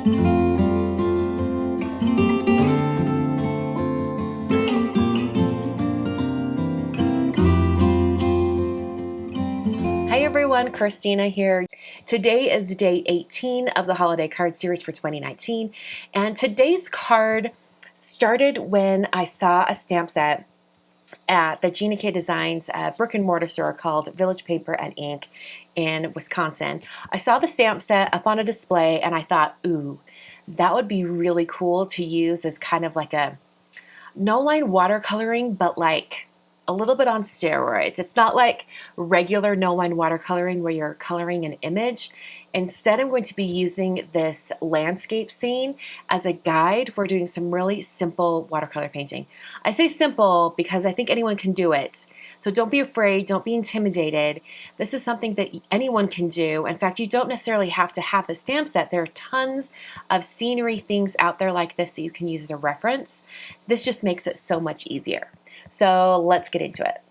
Hi everyone, Christina here. Today is day 18 of the holiday card series for 2019, and today's card started when I saw a stamp set at the Gina K Designs brick and mortar store called Village Paper and Ink in Wisconsin. I saw the stamp set up on a display and I thought, ooh, that would be really cool to use as kind of like a no-line watercoloring, but like a little bit on steroids. It's not like regular no-line watercoloring where you're coloring an image. Instead, I'm going to be using this landscape scene as a guide for doing some really simple watercolor painting. I say simple because I think anyone can do it. So don't be afraid, don't be intimidated. This is something that anyone can do. In fact, you don't necessarily have to have the stamp set. There are tons of scenery things out there like this that you can use as a reference. This just makes it so much easier. So let's get into it.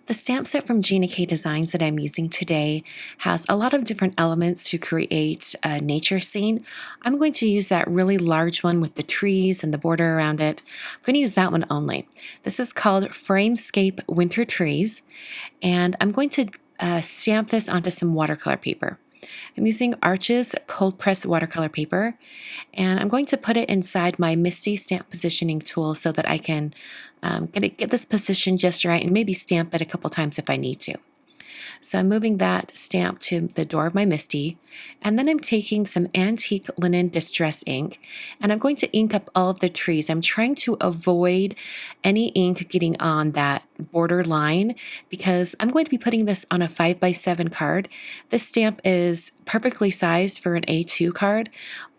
The stamp set from Gina K Designs that I'm using today has a lot of different elements to create a nature scene. I'm going to use that really large one with the trees and the border around it. I'm going to use that one only. This is called Framescape Winter Trees, and I'm going to stamp this onto some watercolor paper. I'm using Arches cold press watercolor paper, and I'm going to put it inside my MISTI stamp positioning tool so that I can get this position just right and maybe stamp it a couple times if I need to. So I'm moving that stamp to the door of my MISTI, and then I'm taking some antique linen distress ink, and I'm going to ink up all of the trees. I'm trying to avoid any ink getting on that border line because I'm going to be putting this on a 5x7 card. This stamp is perfectly sized for an A2 card,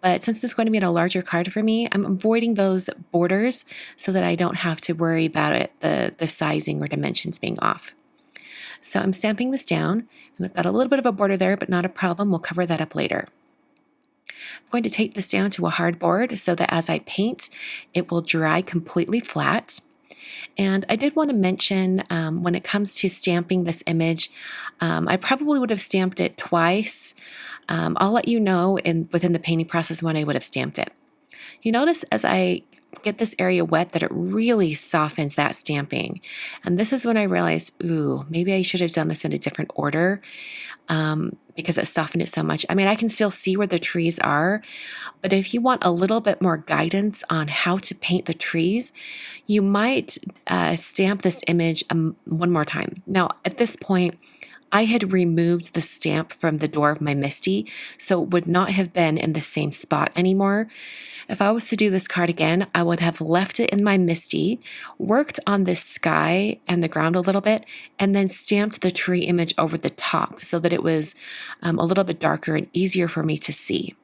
but since it's going to be in a larger card for me, I'm avoiding those borders so that I don't have to worry about it, the sizing or dimensions being off. So I'm stamping this down, and I've got a little bit of a border there, but not a problem. We'll cover that up later. I'm going to tape this down to a hard board so that as I paint, it will dry completely flat. And I did want to mention when it comes to stamping this image, I probably would have stamped it twice. I'll let you know within the painting process when I would have stamped it. You notice as I get this area wet that it really softens that stamping. And this is when I realized, ooh, maybe I should have done this in a different order because it softened it so much. I mean, I can still see where the trees are, but if you want a little bit more guidance on how to paint the trees, you might stamp this image one more time. Now, at this point, I had removed the stamp from the door of my MISTI, so it would not have been in the same spot anymore. If I was to do this card again, I would have left it in my MISTI, worked on this sky and the ground a little bit, and then stamped the tree image over the top so that it was a little bit darker and easier for me to see.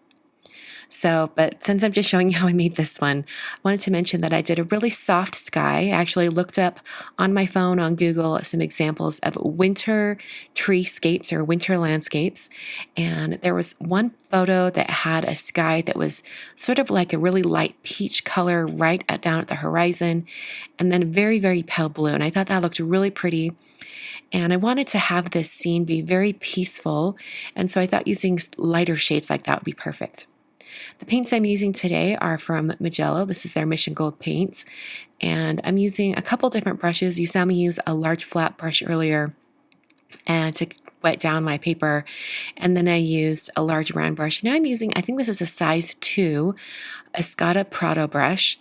So, but since I'm just showing you how I made this one, I wanted to mention that I did a really soft sky. I actually looked up on my phone on Google some examples of winter treescapes or winter landscapes. And there was one photo that had a sky that was sort of like a really light peach color right down at the horizon, and then very, very pale blue. And I thought that looked really pretty. And I wanted to have this scene be very peaceful. And so I thought using lighter shades like that would be perfect. The paints I'm using today are from Magello. This is their Mission Gold paints. And I'm using a couple different brushes. You saw me use a large flat brush earlier and to wet down my paper. And then I used a large round brush. Now I'm using, I think this is a size 2, a Escada Prado brush.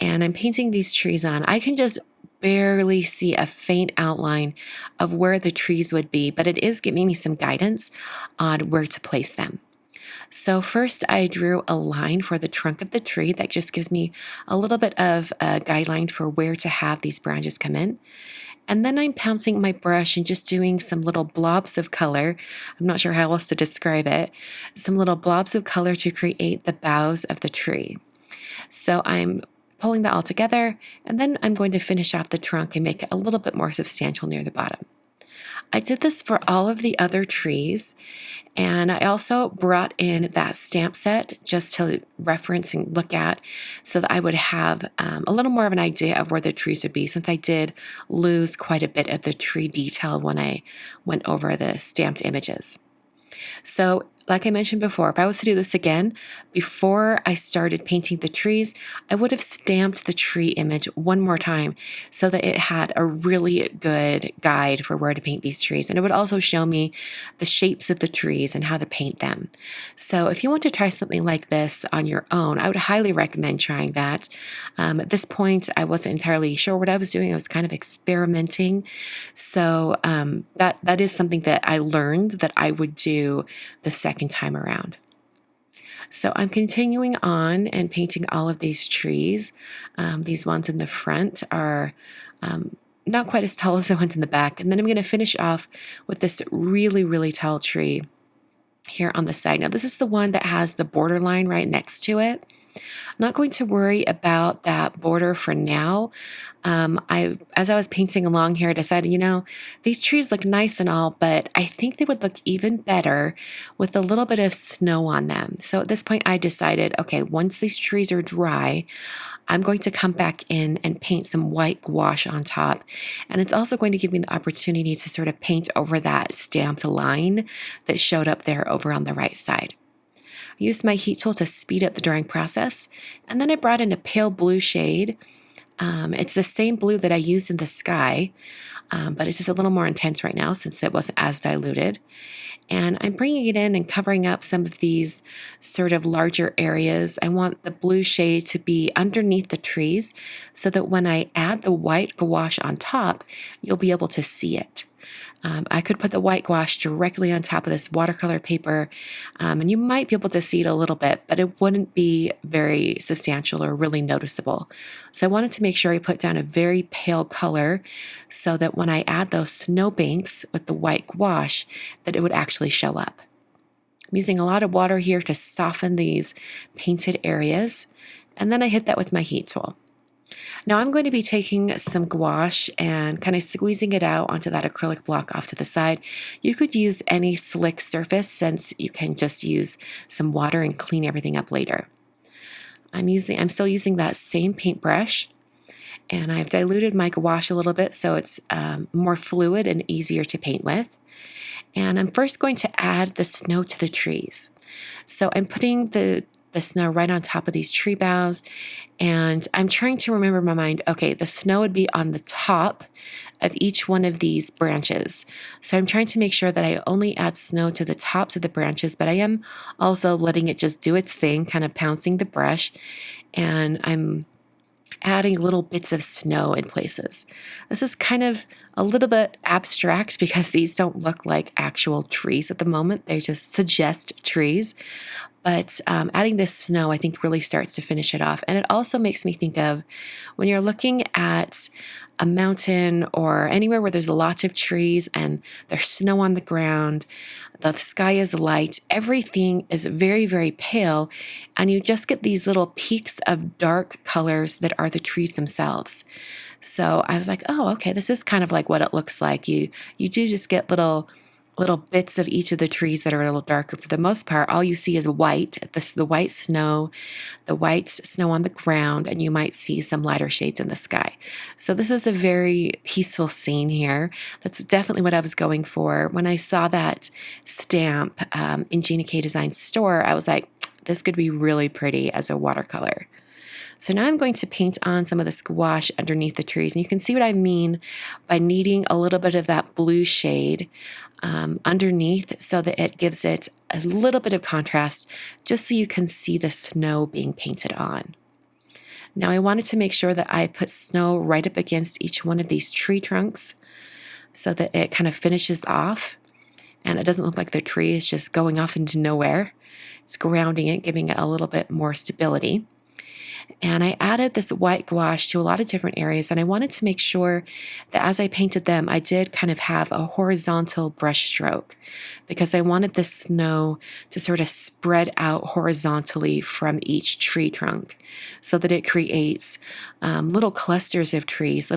And I'm painting these trees on. I can just barely see a faint outline of where the trees would be, but it is giving me some guidance on where to place them. So first I drew a line for the trunk of the tree that just gives me a little bit of a guideline for where to have these branches come in. And then I'm pouncing my brush and just doing some little blobs of color. I'm not sure how else to describe it. Some little blobs of color to create the boughs of the tree. So I'm pulling that all together, and then I'm going to finish off the trunk and make it a little bit more substantial near the bottom. I did this for all of the other trees, and I also brought in that stamp set just to reference and look at so that I would have a little more of an idea of where the trees would be, since I did lose quite a bit of the tree detail when I went over the stamped images. So like I mentioned before, if I was to do this again, before I started painting the trees, I would have stamped the tree image one more time so that it had a really good guide for where to paint these trees. And it would also show me the shapes of the trees and how to paint them. So if you want to try something like this on your own, I would highly recommend trying that. At this point, I wasn't entirely sure what I was doing. I was kind of experimenting. So that is something that I learned that I would do the second time around. So I'm continuing on and painting all of these trees. These ones in the front are not quite as tall as the ones in the back. And then I'm going to finish off with this really, really tall tree here on the side. Now, this is the one that has the border line right next to it. I'm not going to worry about that border for now. As I was painting along here, I decided, these trees look nice and all, but I think they would look even better with a little bit of snow on them. So at this point, I decided, okay, once these trees are dry, I'm going to come back in and paint some white gouache on top. And it's also going to give me the opportunity to sort of paint over that stamped line that showed up there over on the right side. I used my heat tool to speed up the drying process, and then I brought in a pale blue shade. It's the same blue that I used in the sky, but it's just a little more intense right now since it wasn't as diluted. And I'm bringing it in and covering up some of these sort of larger areas. I want the blue shade to be underneath the trees so that when I add the white gouache on top, you'll be able to see it. I could put the white gouache directly on top of this watercolor paper, and you might be able to see it a little bit, but it wouldn't be very substantial or really noticeable. So I wanted to make sure I put down a very pale color so that when I add those snowbanks with the white gouache, that it would actually show up. I'm using a lot of water here to soften these painted areas, and then I hit that with my heat tool. Now I'm going to be taking some gouache and kind of squeezing it out onto that acrylic block off to the side. You could use any slick surface since you can just use some water and clean everything up later. I'm still using that same paintbrush, and I've diluted my gouache a little bit so it's more fluid and easier to paint with. And I'm first going to add the snow to the trees. So I'm putting the snow right on top of these tree boughs. And I'm trying to remember in my mind, okay, the snow would be on the top of each one of these branches. So I'm trying to make sure that I only add snow to the tops of the branches, but I am also letting it just do its thing, kind of pouncing the brush. And I'm adding little bits of snow in places. This is kind of a little bit abstract because these don't look like actual trees at the moment. They just suggest trees. But adding this snow, I think, really starts to finish it off. And it also makes me think of when you're looking at a mountain or anywhere where there's lots of trees and there's snow on the ground, the sky is light, everything is very, very pale, and you just get these little peaks of dark colors that are the trees themselves. So I was like, oh, okay, this is kind of like what it looks like. You do just get little bits of each of the trees that are a little darker. For the most part, all you see is white, the white snow on the ground, and you might see some lighter shades in the sky. So this is a very peaceful scene here. That's definitely what I was going for. When I saw that stamp in Gina K Design's store, I was like, this could be really pretty as a watercolor. So now I'm going to paint on some of this gouache underneath the trees. And you can see what I mean by needing a little bit of that blue shade underneath so that it gives it a little bit of contrast just so you can see the snow being painted on. Now I wanted to make sure that I put snow right up against each one of these tree trunks so that it kind of finishes off and it doesn't look like the tree is just going off into nowhere. It's grounding it, giving it a little bit more stability. And I added this white gouache to a lot of different areas, and I wanted to make sure that as I painted them, I did kind of have a horizontal brush stroke because I wanted the snow to sort of spread out horizontally from each tree trunk so that it creates little clusters of trees,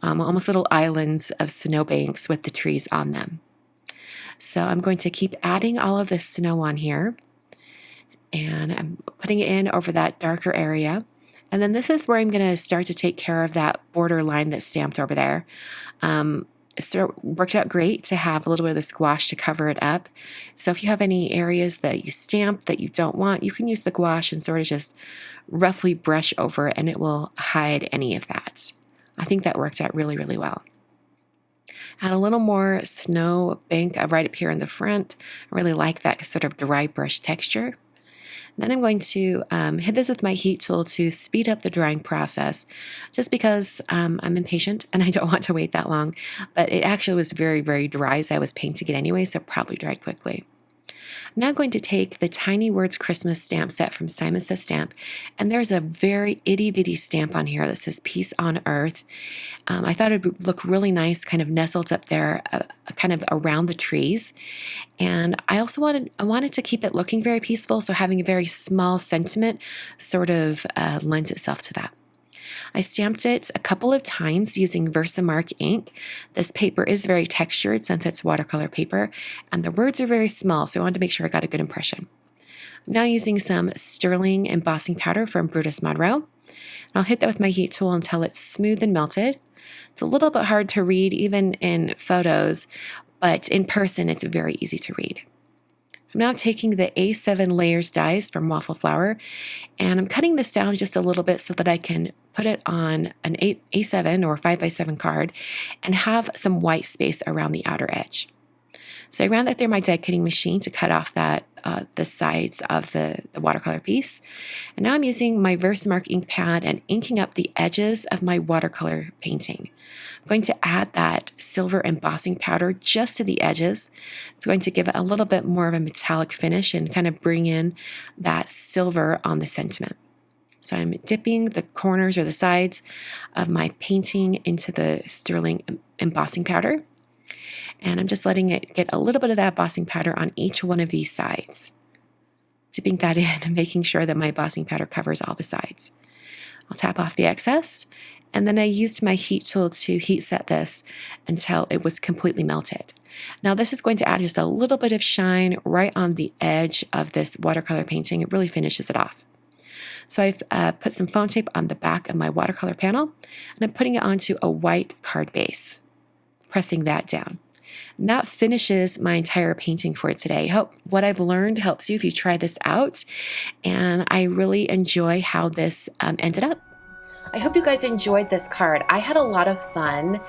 almost little islands of snowbanks with the trees on them. So I'm going to keep adding all of this snow on here. And I'm putting it in over that darker area. And then this is where I'm going to start to take care of that border line that's stamped over there. So it worked out great to have a little bit of the squash to cover it up. So if you have any areas that you stamp that you don't want, you can use the gouache and sort of just roughly brush over it, and it will hide any of that. I think that worked out really, really well. Add a little more snow bank right up here in the front. I really like that sort of dry brush texture. Then I'm going to hit this with my heat tool to speed up the drying process, just because I'm impatient and I don't want to wait that long. But it actually was very, very dry as I was painting it anyway, so it probably dried quickly. I'm now going to take the Tiny Words Christmas stamp set from Simon Says Stamp, and there's a very itty bitty stamp on here that says Peace on Earth. I thought it would look really nice, kind of nestled up there, kind of around the trees. And I also wanted to keep it looking very peaceful, so having a very small sentiment sort of lends itself to that. I stamped it a couple of times using Versamark ink. This paper is very textured since it's watercolor paper, and the words are very small, so I wanted to make sure I got a good impression. I'm now using some sterling embossing powder from Brutus Monroe, and I'll hit that with my heat tool until it's smooth and melted. It's a little bit hard to read even in photos, but in person it's very easy to read. I'm now taking the A7 layers dies from Waffle Flower, and I'm cutting this down just a little bit so that I can put it on an A7 or 5x7 card and have some white space around the outer edge. So I ran that through my die cutting machine to cut off that the sides of the watercolor piece. And now I'm using my Versamark ink pad and inking up the edges of my watercolor painting. I'm going to add that silver embossing powder just to the edges. It's going to give it a little bit more of a metallic finish and kind of bring in that silver on the sentiment. So I'm dipping the corners or the sides of my painting into the sterling embossing powder. And I'm just letting it get a little bit of that embossing powder on each one of these sides. Dipping that in and making sure that my embossing powder covers all the sides. I'll tap off the excess, and then I used my heat tool to heat set this until it was completely melted. Now this is going to add just a little bit of shine right on the edge of this watercolor painting. It really finishes it off. So I've put some foam tape on the back of my watercolor panel, and I'm putting it onto a white card base, pressing that down. And that finishes my entire painting for today. I hope what I've learned helps you if you try this out, and I really enjoy how this ended up. I hope you guys enjoyed this card. I had a lot of fun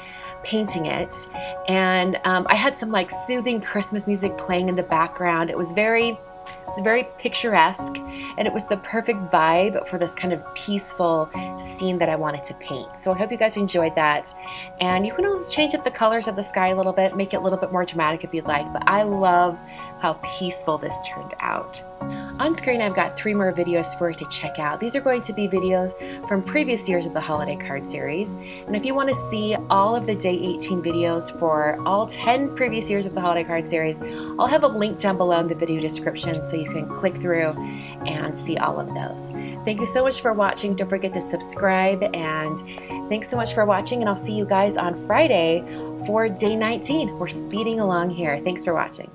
painting it, and I had some like soothing Christmas music playing in the background. It was very picturesque, and it was the perfect vibe for this kind of peaceful scene that I wanted to paint. So I hope you guys enjoyed that. And you can always change up the colors of the sky a little bit, make it a little bit more dramatic if you'd like, but I love how peaceful this turned out. On screen, I've got 3 more videos for you to check out. These are going to be videos from previous years of the holiday card series. And if you want to see all of the day 18 videos for all 10 previous years of the holiday card series, I'll have a link down below in the video description so you can click through and see all of those. Thank you so much for watching. Don't forget to subscribe, and thanks so much for watching, and I'll see you guys on Friday for day 19. We're speeding along here. Thanks for watching.